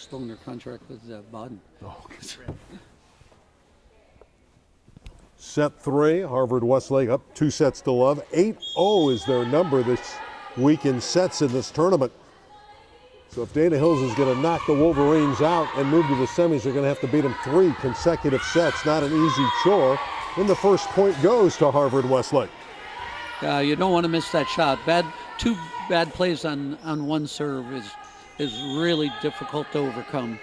still under contract with Baden. Oh. Set 3, Harvard-Westlake up 2 sets to love. 8-0 is their number this week in sets in this tournament. So if Dana Hills is going to knock the Wolverines out and move to the semis, they're going to have to beat them 3 consecutive sets. Not an easy chore. And the first point goes to Harvard-Westlake. You don't want to miss that shot. Two bad plays on one serve is really difficult to overcome.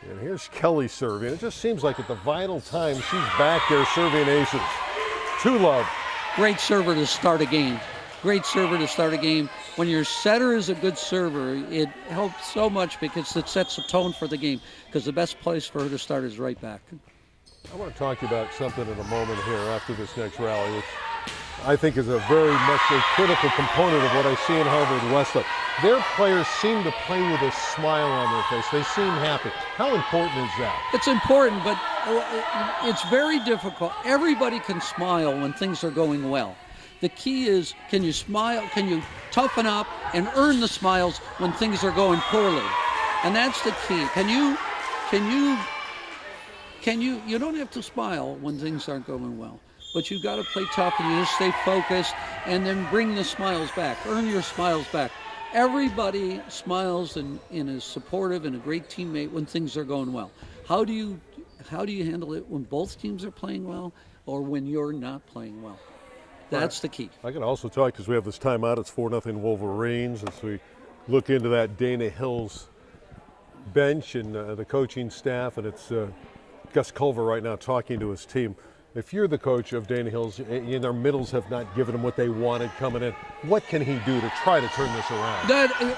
And here's Kelly serving. It just seems like at the vital time she's back there serving aces. 2-love. Great server to start a game. Great server to start a game. When your setter is a good server, it helps so much because it sets the tone for the game. Because the best place for her to start is right back. I want to talk to you about something in a moment here after this next rally, which I think is a very much a critical component of what I see in Harvard-Westlake. Their players seem to play with a smile on their face. They seem happy. How important is that? It's important, but it's very difficult. Everybody can smile when things are going well. The key is, can you smile, can you toughen up and earn the smiles when things are going poorly? And that's the key. You don't have to smile when things aren't going well, but you got to play tough and you just stay focused and then bring the smiles back, earn your smiles back. Everybody smiles and is supportive and a great teammate when things are going well. How do you handle it when both teams are playing well or when you're not playing well? That's the key. I can also talk, because we have this timeout, it's 4-0 Wolverines, as we look into that Dana Hills bench and the coaching staff, and it's Gus Culver right now talking to his team. If you're the coach of Dana Hills and their middles have not given him what they wanted coming in, what can he do to try to turn this around?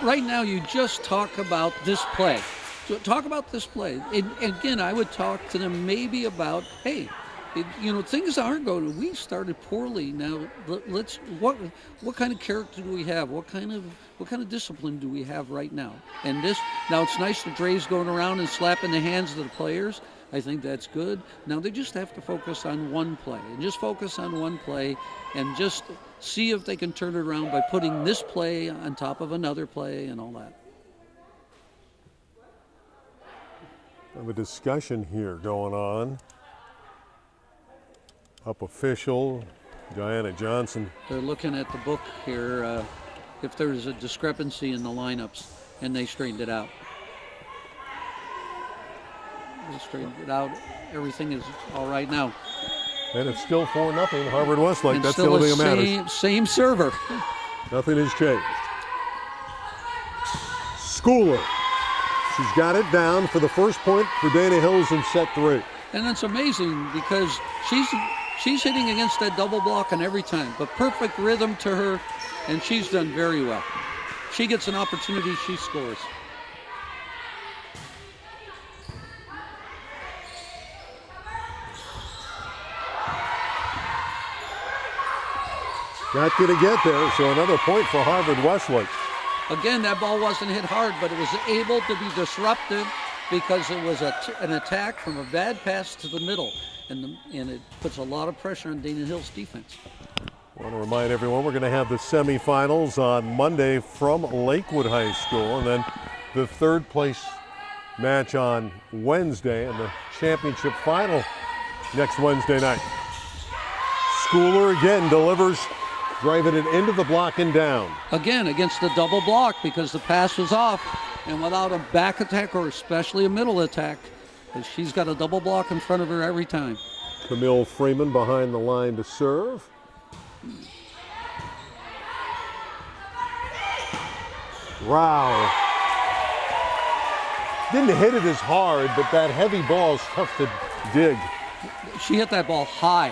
Right now, you just talk about this play. So talk about this play. Again, I would talk to them maybe about, hey, things aren't going. We started poorly. Now let's. What kind of character do we have? What kind of discipline do we have right now? And now it's nice that Dre's going around and slapping the hands of the players. I think that's good. Now they just have to focus on one play and just focus on one play and just see if they can turn it around by putting this play on top of another play and all that. I have a discussion here going on. Up official, Diana Johnson. They're looking at the book here, if there's a discrepancy in the lineups, and they straightened it out. They straightened it out. Everything is all right now. And it's still 4-0 Harvard-Westlake. And that's still the only thing that matters. Same server. Nothing has changed. Schooler. She's got it down for the first point for Dana Hills in set 3. And it's amazing because she's hitting against that double block on every time, but perfect rhythm to her, and she's done very well. She gets an opportunity, she scores. Not going to get there, so another point for Harvard-Westlake. Again, that ball wasn't hit hard, but it was able to be disruptive because it was an attack from a bad pass to the middle, and it puts a lot of pressure on Dana Hill's defense. I want to remind everyone we're going to have the semifinals on Monday from Lakewood High School, and then the third place match on Wednesday, and the championship final next Wednesday night. Schooler again delivers, driving it into the block and down. Again, against the double block because the pass was off, and without a back attack or especially a middle attack, she's got a double block in front of her every time. Camille Freeman behind the line to serve. Wow. Didn't hit it as hard, but that heavy ball is tough to dig. She hit that ball high.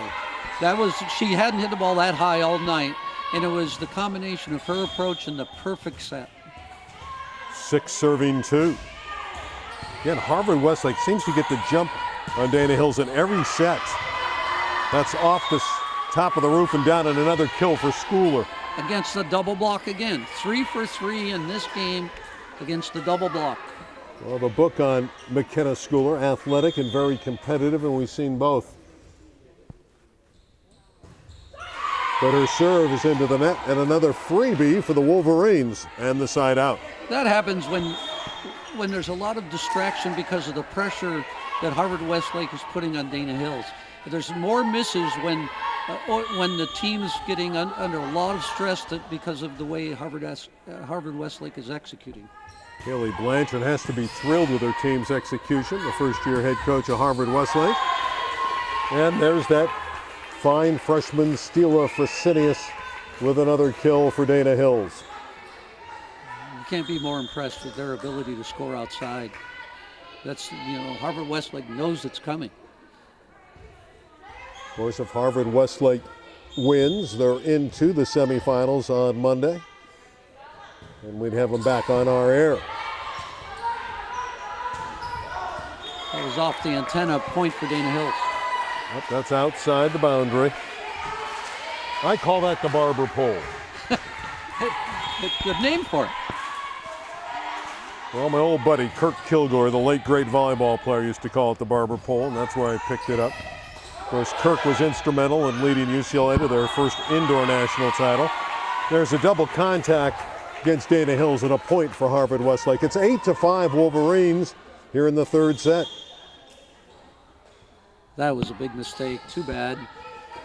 She hadn't hit the ball that high all night, and it was the combination of her approach and the perfect set. 6 serving 2. Again, Harvard-Westlake seems to get the jump on Dana Hills in every set. That's off the top of the roof and down, and another kill for Schooler. Against the double block again. 3 for 3 in this game against the double block. Well, the book on McKenna Schooler, athletic and very competitive, and we've seen both. But her serve is into the net, and another freebie for the Wolverines and the side out. That happens when there's a lot of distraction because of the pressure that Harvard-Westlake is putting on Dana Hills. There's more misses when the team's getting under a lot of stress because of the way Harvard-Westlake is executing. Haley Blanchard has to be thrilled with her team's execution, the first-year head coach of Harvard-Westlake. And there's that fine freshman Stila Fresenius with another kill for Dana Hills. You can't be more impressed with their ability to score outside. That's, Harvard-Westlake knows it's coming. Of course, if Harvard-Westlake wins, they're into the semifinals on Monday. And we'd have them back on our air. That was off the antenna, point for Dana Hills. Yep, that's outside the boundary. I call that the barber pole. Good name for it. Well, my old buddy Kirk Kilgore, the late great volleyball player, used to call it the barber pole, and that's where I picked it up. Of course, Kirk was instrumental in leading UCLA to their first indoor national title. There's a double contact against Dana Hills and a point for Harvard-Westlake. It's 8-5 Wolverines here in the third set. That was a big mistake. Too bad.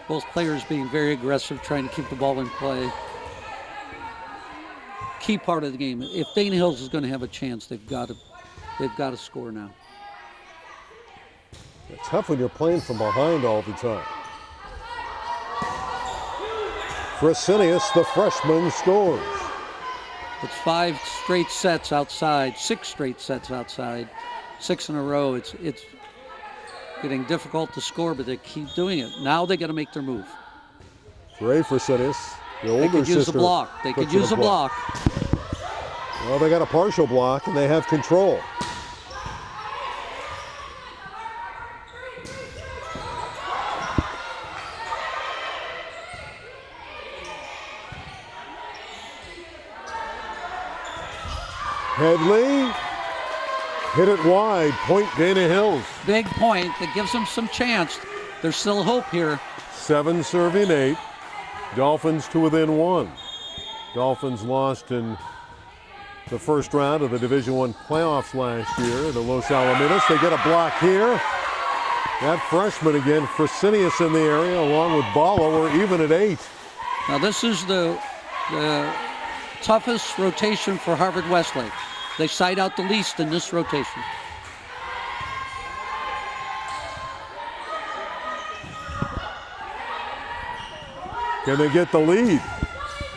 Both players being very aggressive, trying to keep the ball in play. Key part of the game. If Dana Hills is going to have a chance, they've got to score now. It's tough when you're playing from behind all the time. Fresenius, the freshman, scores. It's 5 straight sets outside, 6 straight sets outside, 6 in a row. It's getting difficult to score, but they keep doing it. Now they got to make their move. Ray Fresenius, the older sister. They could use a block. They could use a block. Well, they got a partial block, and they have control. Headley hit it wide, point Dana Hills. Big point that gives them some chance. There's still hope here. 7 serving 8. Dolphins to within 1. Dolphins lost in the first round of the Division I playoffs last year to Los Alamitos. They get a block here. That freshman again, Fresenius in the area, along with Bala. We're even at 8. Now this is the toughest rotation for Harvard-Westlake. They side out the least in this rotation. Can they get the lead?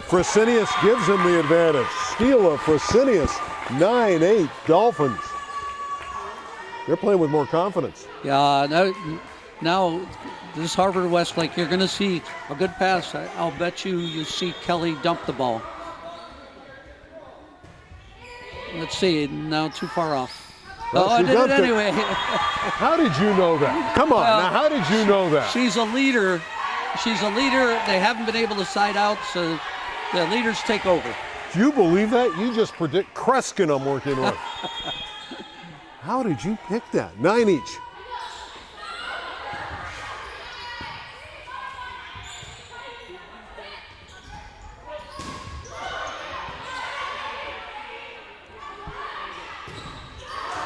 Fresenius gives them the advantage. Steal of Fresenius, 9-8 Dolphins. They're playing with more confidence. Yeah, now this Harvard-Westlake, you're going to see a good pass. I'll bet you see Kelly dump the ball. Let's see, now too far off. Well, I did it anyway. How did you know that? Come on, now how did you know that? She's a leader. She's a leader. They haven't been able to side out, so the leaders take over. Do you believe that? You just predict Kreskin I'm working with. How did you pick that? 9 each.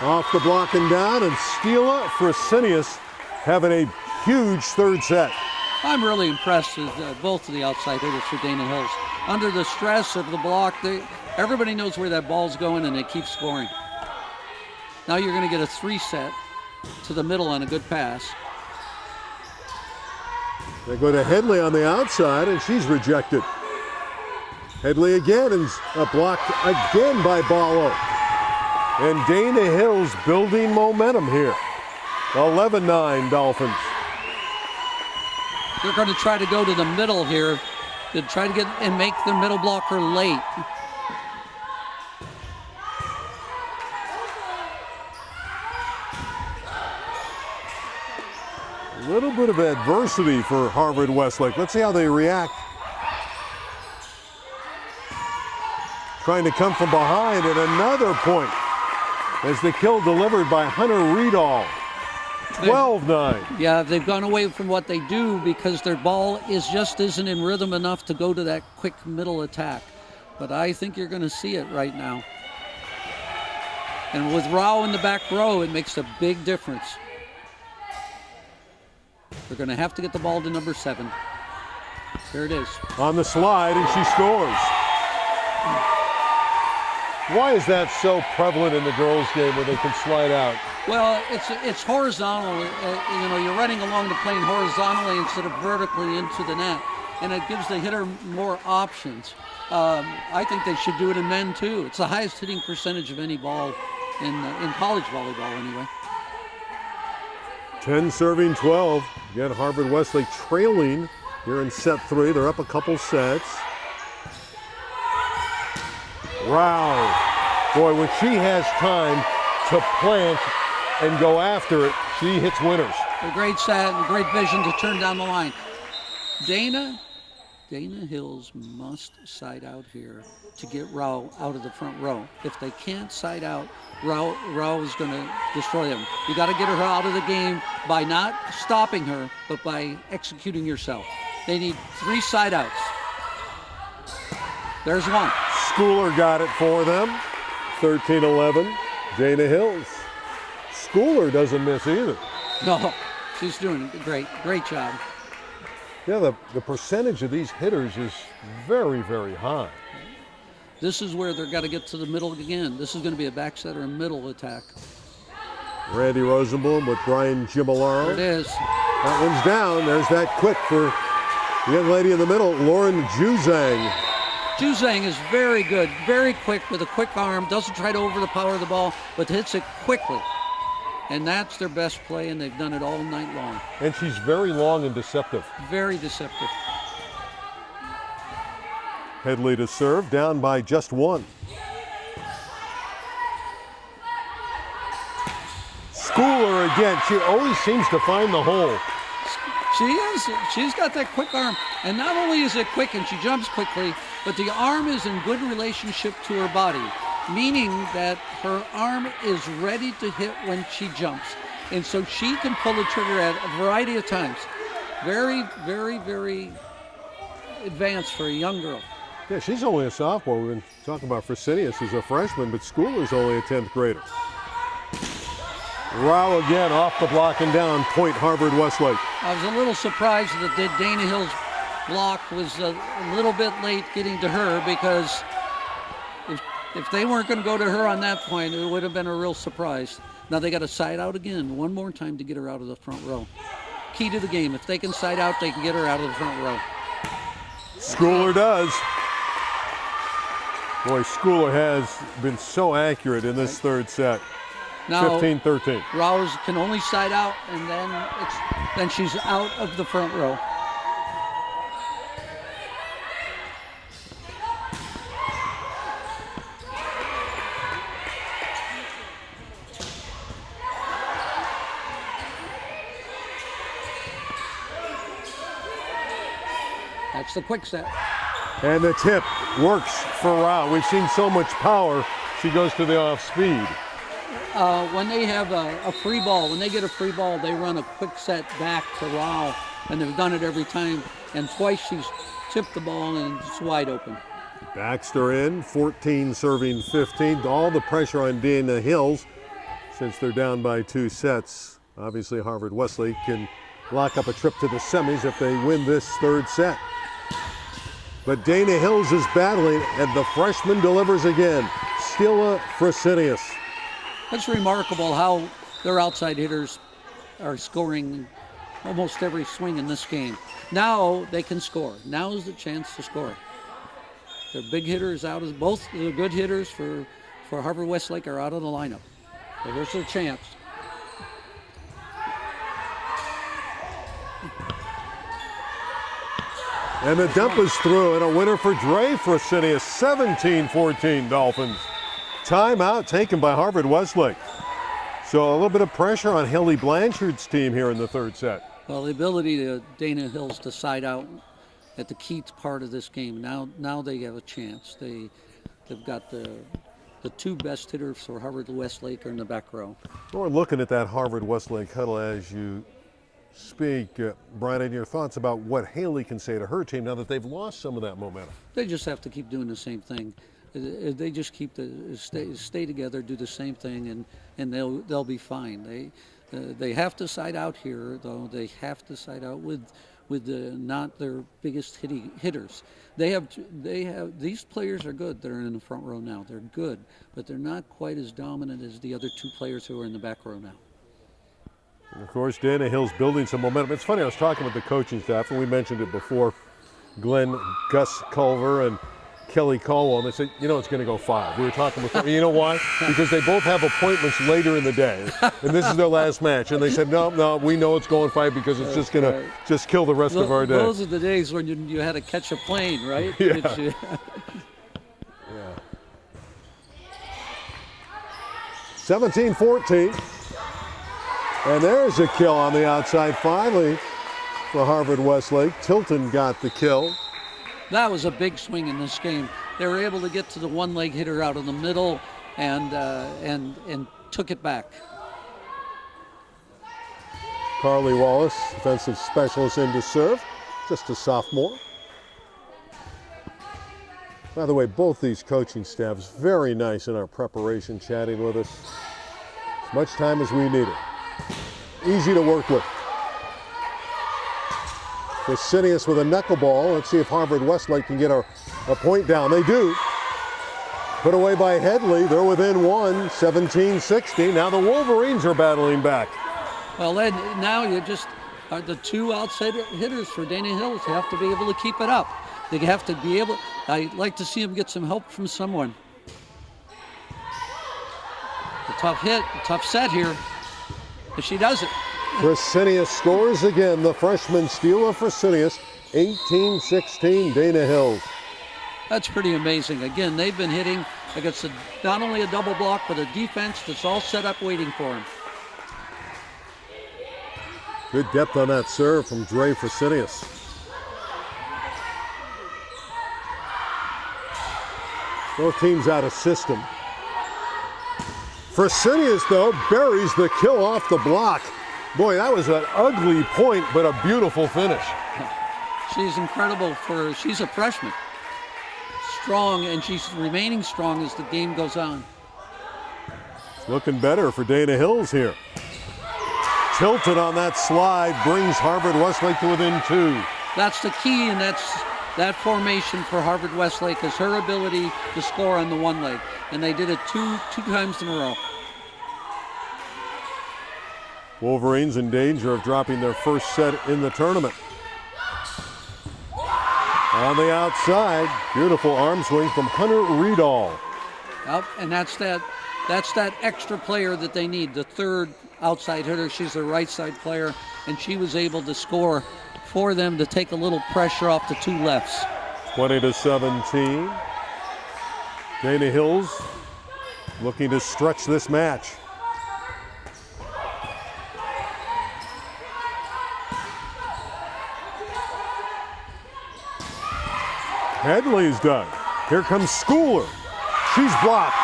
Off the block and down, and Stila Fresenius having a huge third set. I'm really impressed with both of the outside hitters for Dana Hills. Under the stress of the block, everybody knows where that ball's going, and they keep scoring. Now you're going to get a 3 set to the middle on a good pass. They go to Headley on the outside, and she's rejected. Headley again, and blocked again by Ballo. And Dana Hills building momentum here. 11-9 Dolphins. They're going to try to go to the middle here to try to get and make their middle blocker late. A little bit of adversity for Harvard-Westlake. Let's see how they react. Trying to come from behind, and another point as the kill delivered by Hunter Riedel. 12-9. Yeah, they've gone away from what they do because their ball just isn't in rhythm enough to go to that quick middle attack. But I think you're going to see it right now. And with Rao in the back row, it makes a big difference. They're going to have to get the ball to number 7. Here it is. On the slide, and she scores. Why is that so prevalent in the girls' game where they can slide out? Well, it's horizontal. You're running along the plane horizontally instead of vertically into the net, and it gives the hitter more options. I think they should do it in men too. It's the highest hitting percentage of any ball in college volleyball, anyway. 10 serving 12. Again, Harvard-Westlake trailing here in set 3. They're up a couple sets. Rao, boy, when she has time to plant and go after it, she hits winners. A great set, a great vision to turn down the line. Dana Hills must side out here to get Rao out of the front row. If they can't side out, Rao is going to destroy them. You got to get her out of the game by not stopping her, but by executing yourself. They need 3 side outs. There's one. Schooler got it for them. 13-11. Dana Hills. Schooler doesn't miss either. No, she's doing a great job. Yeah, the percentage of these hitters is very, very high. This is where they've got to get to the middle again. This is going to be a backsetter and middle attack. Randy Rosenblum with Brian Gimolaro. There it is. That one's down. There's that quick for the young lady in the middle, Lauren Juzang. Juzang is very good, very quick with a quick arm. Doesn't try to overpower the ball, but hits it quickly. And that's their best play, and they've done it all night long. And she's very long and deceptive. Very deceptive. Headley to serve, down by just 1. Schooler again. She always seems to find the hole. She's got that quick arm. And not only is it quick and she jumps quickly, but the arm is in good relationship to her body, meaning that her arm is ready to hit when she jumps. And so she can pull the trigger at a variety of times. Very, very, very advanced for a young girl. Yeah, she's only a sophomore. We've been talking about Fresenius as a freshman, but Schooler's only a 10th grader. Rao again off the block and down, point Harvard-Westlake. I was a little surprised that the Dana Hills block was a little bit late getting to her, because if they weren't going to go to her on that point, it would have been a real surprise. Now they got to side out again one more time to get her out of the front row. Key to the game. If they can side out, they can get her out of the front row. Schooler does. Boy, Schooler has been so accurate in this third set. Now 15-13. Rouse can only side out, and then she's out of the front row. That's the quick set. And the tip works for Rao. We've seen so much power. She goes to the off speed. When they have a free ball, when they get a free ball, they run a quick set back to Rao, and they've done it every time. And twice she's tipped the ball and it's wide open. Baxter in, 14 serving 15. All the pressure on Dana Hills since they're down by 2 sets. Obviously, Harvard-Westlake can lock up a trip to the semis if they win this third set. But Dana Hills is battling, and the freshman delivers again. Stila Fresenius. It's remarkable how their outside hitters are scoring almost every swing in this game. Now they can score. Now is the chance to score. Their big hitters out of both the good hitters for Harvard-Westlake are out of the lineup. So here's their chance. And the dump is through, and a winner for Dre Fresenius, 17-14 Dolphins. Timeout taken by Harvard-Westlake. So a little bit of pressure on Haley Blanchard's team here in the third set. Well, the ability of Dana Hills to side out at the key part of this game. Now they have a chance. They've got the 2 best hitters for Harvard-Westlake are in the back row. We're looking at that Harvard-Westlake huddle as you speak. Brian, your thoughts about what Haley can say to her team now that they've lost some of that momentum? They just have to keep doing the same thing. They just keep stay together, do the same thing, and they'll be fine. They have to side out here, though. They have to side out with not their biggest hitters. They have these players are good. They're in the front row now. They're good, but they're not quite as dominant as the other two players who are in the back row now. And of course, Dana Hill's building some momentum. It's funny, I was talking with the coaching staff, and we mentioned it before. Glenn, Gus Culver, and Kelly Caldwell, and they said, it's going to go 5. We were talking before. You know why? Because they both have appointments later in the day, and this is their last match. And they said, no, we know it's going 5 because it's just going to just kill the rest of our day. Those are the days when you had to catch a plane, right? Yeah. Yeah. 17-14. And there's a kill on the outside finally for Harvard-Westlake. Tilton got the kill. That was a big swing in this game. They were able to get to the one-leg hitter out in the middle and took it back. Carly Wallace, defensive specialist, in to serve, just a sophomore. By the way, both these coaching staffs very nice in our preparation, chatting with us as much time as we needed. Easy to work with. Fresenius with a knuckleball. Let's see if Harvard-Westlake can get a point down. They do. Put away by Headley. They're within 1, 17-16. Now the Wolverines are battling back. Well, Ed, now you just are the two outside hitters for Dana Hills. They have to be able to keep it up. They have to be able. I'd like to see them get some help from someone. A tough set here. If she does it. Fresenius scores again. The freshman steal of Fresenius. 18-16 Dana Hills. That's pretty amazing. Again, they've been hitting against not only a double block, but a defense that's all set up waiting for them. Good depth on that serve from Dre Fresenius. Both teams out of system. Fresenius, though, buries the kill off the block. Boy, that was an ugly point, but a beautiful finish. She's incredible she's a freshman. Strong, and she's remaining strong as the game goes on. It's looking better for Dana Hills here. Tilted on that slide, brings Harvard-Westlake to within 2. That's the key, and that formation for Harvard-Westlake is her ability to score on the one leg. And they did it two times in a row. Wolverines in danger of dropping their first set in the tournament. On the outside, beautiful arm swing from Hunter Riedall. Yep, and that's that extra player that they need, the third outside hitter. She's the right side player, and she was able to score for them to take a little pressure off the two lefts. 20-17. Dana Hills looking to stretch this match. Headley's done. Here comes Schooler. She's blocked.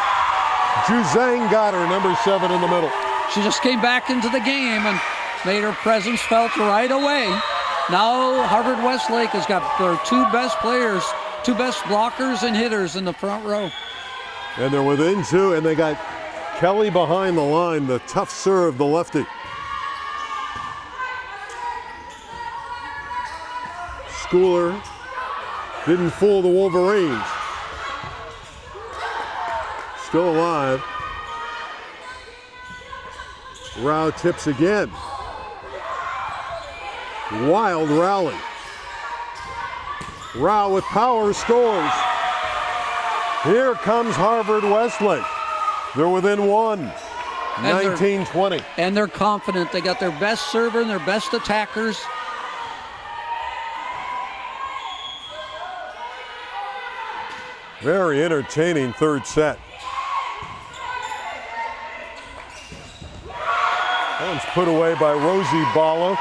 Juzang got her, number 7 in the middle. She just came back into the game and made her presence felt right away. Now Harvard-Westlake has got their two best players, two best blockers and hitters in the front row. And they're within 2, and they got Kelly behind the line, the tough serve, the lefty. Schooler didn't fool the Wolverines. Still alive. Rao tips again. Wild rally. Rao with power scores. Here comes Harvard-Westlake. They're within 1. 19-20. And they're confident. They got their best server and their best attackers. Very entertaining third set. That one's put away by Rosie Bala.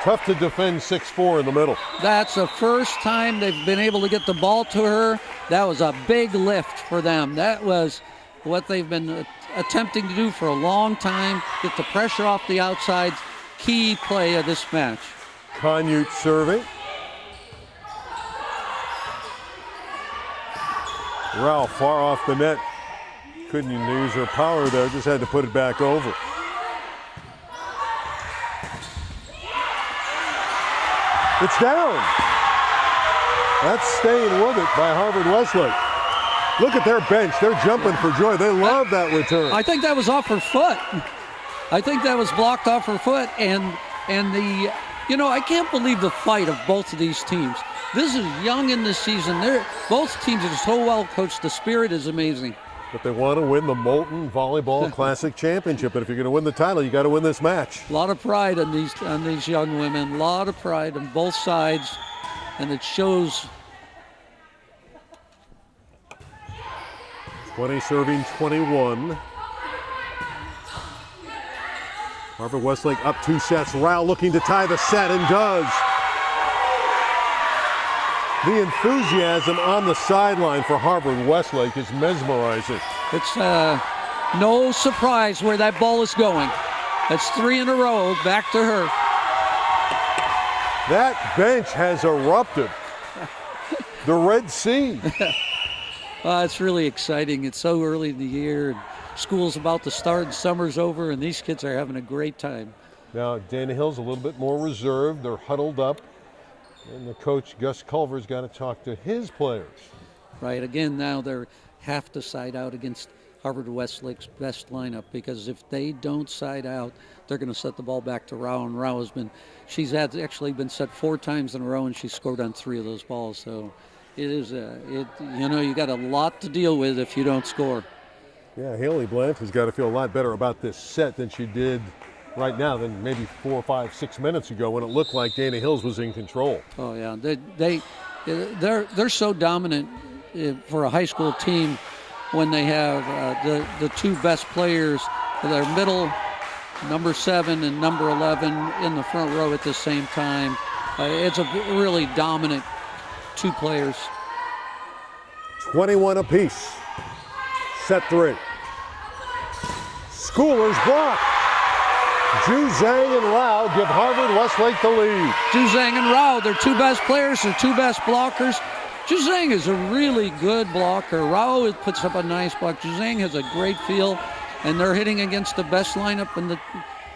Tough to defend 6-4 in the middle. That's the first time they've been able to get the ball to her. That was a big lift for them. That was what they've been attempting to do for a long time. Get the pressure off the outsides. Key play of this match. Conute serving. Rao far off the net. Couldn't use her power there, just had to put it back over. It's down. That's staying with it by Harvard-Westlake. Look at their bench. They're jumping for joy. They love that return. I think that was off her foot. I think that was blocked off her foot. And the, I can't believe the fight of both of these teams. This is young in the season. Both teams are so well coached. The spirit is amazing. But they want to win the Molten Volleyball Classic Championship. And if you're going to win the title, you got to win this match. A lot of pride on these young women. A lot of pride on both sides. And it shows. 20 serving 21. Harvard-Westlake up 2 sets. Rao looking to tie the set and does. The enthusiasm on the sideline for Harvard-Westlake is mesmerizing. It's no surprise where that ball is going. That's 3 in a row. Back to her. That bench has erupted. The Red Sea. It's really exciting. It's so early in the year. And school's about to start and summer's over, and these kids are having a great time. Now, Dana Hill's a little bit more reserved. They're huddled up. And the coach, Gus Culver's got to talk to his players. Right. Again, now they have to side out against Harvard-Westlake's best lineup, because if they don't side out, they're going to set the ball back to Rao. And Rao she's actually been set 4 times in a row, and she's scored on 3 of those balls. So it is, you got a lot to deal with if you don't score. Yeah, Haley Blanche has got to feel a lot better about this set than she did right now than maybe 4, 5, 6 minutes ago when it looked like Dana Hills was in control. Oh yeah, they're so dominant for a high school team when they have the 2 best players, their middle, number 7 and number 11 in the front row at the same time. It's a really dominant 2 players. 21 apiece. Set 3. Schoolers block. Ju Zhang and Rao give Harvard-Westlake the lead. Ju Zhang and Rao, their 2 best players, their 2 best blockers. Ju Zhang is a really good blocker. Rao puts up a nice block. Ju Zhang has a great feel, and they're hitting against the best lineup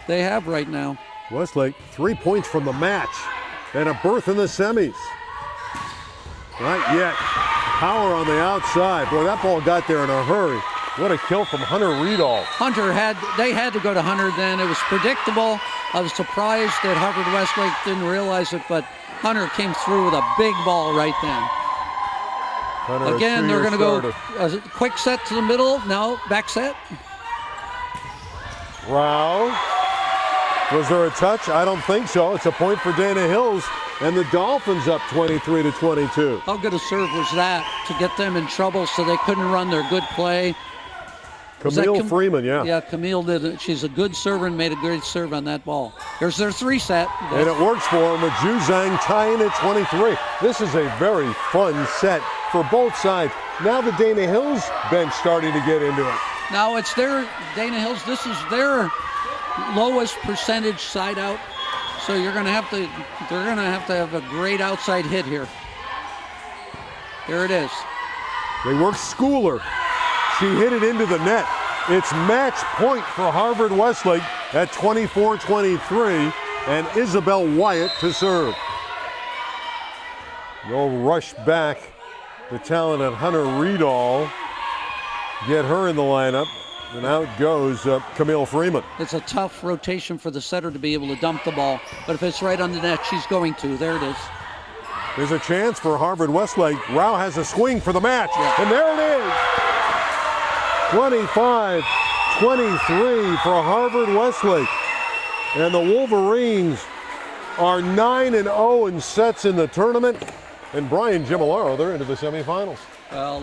they have right now. Westlake 3 points from the match and a berth in the semis. Not yet. Power on the outside. Boy, that ball got there in a hurry. What a kill from Hunter Riedel. They had to go to Hunter then. It was predictable. I was surprised that Harvard-Westlake didn't realize it, but Hunter came through with a big ball right then. Hunter, again, they're going to go a quick set to the middle. No, back set. Rao. Was there a touch? I don't think so. It's a point for Dana Hills, and the Dolphins up 23-22. How good a serve was that to get them in trouble so they couldn't run their good play? Camille Freeman, yeah. Yeah, Camille did it. She's a good server and made a great serve on that ball. Here's their 3 set. And it works for them with Ju Zhang tying at 23. This is a very fun set for both sides. Now the Dana Hills bench starting to get into it. Now it's their Dana Hills. This is their lowest percentage side out. So they're going to have to have a great outside hit here. Here it is. They work Schooler. She hit it into the net. It's match point for Harvard-Westlake at 24-23, and Isabel Wyatt to serve. They'll rush back the talent at Hunter Riedel, get her in the lineup, and out goes Camille Freeman. It's a tough rotation for the setter to be able to dump the ball, but if it's right on the net, she's going to. There it is. There's a chance for Harvard-Westlake. Rao has a swing for the match, and there it is. 25-23 for Harvard-Westlake. And the Wolverines are 9-0 in sets in the tournament. And Brian Gimolaro, they're into the semifinals. Well,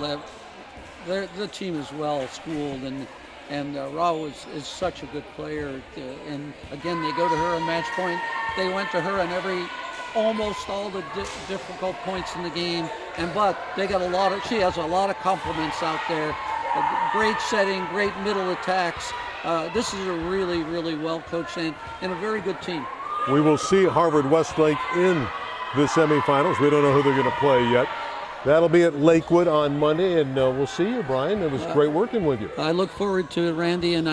the team is well schooled, and Rao is such a good player. And again, they go to her on match point. They went to her on almost all the difficult points in the game. But they got she has a lot of compliments out there. Great setting, great middle attacks. This is a really, really well-coached and a very good team. We will see Harvard-Westlake in the semifinals. We don't know who they're going to play yet. That'll be at Lakewood on Monday, and we'll see you, Brian. It was great working with you. I look forward to it, Randy, and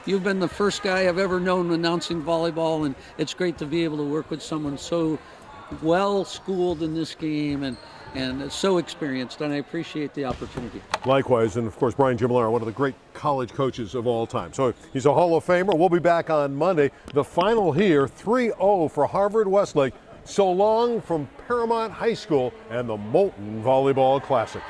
you've been the first guy I've ever known announcing volleyball, and it's great to be able to work with someone so well schooled in this game and so experienced, and I appreciate the opportunity. Likewise, and of course, Brian Gimillar, one of the great college coaches of all time. So he's a Hall of Famer. We'll be back on Monday. The final here, 3-0 for Harvard-Westlake. So long from Paramount High School and the Molten Volleyball Classic.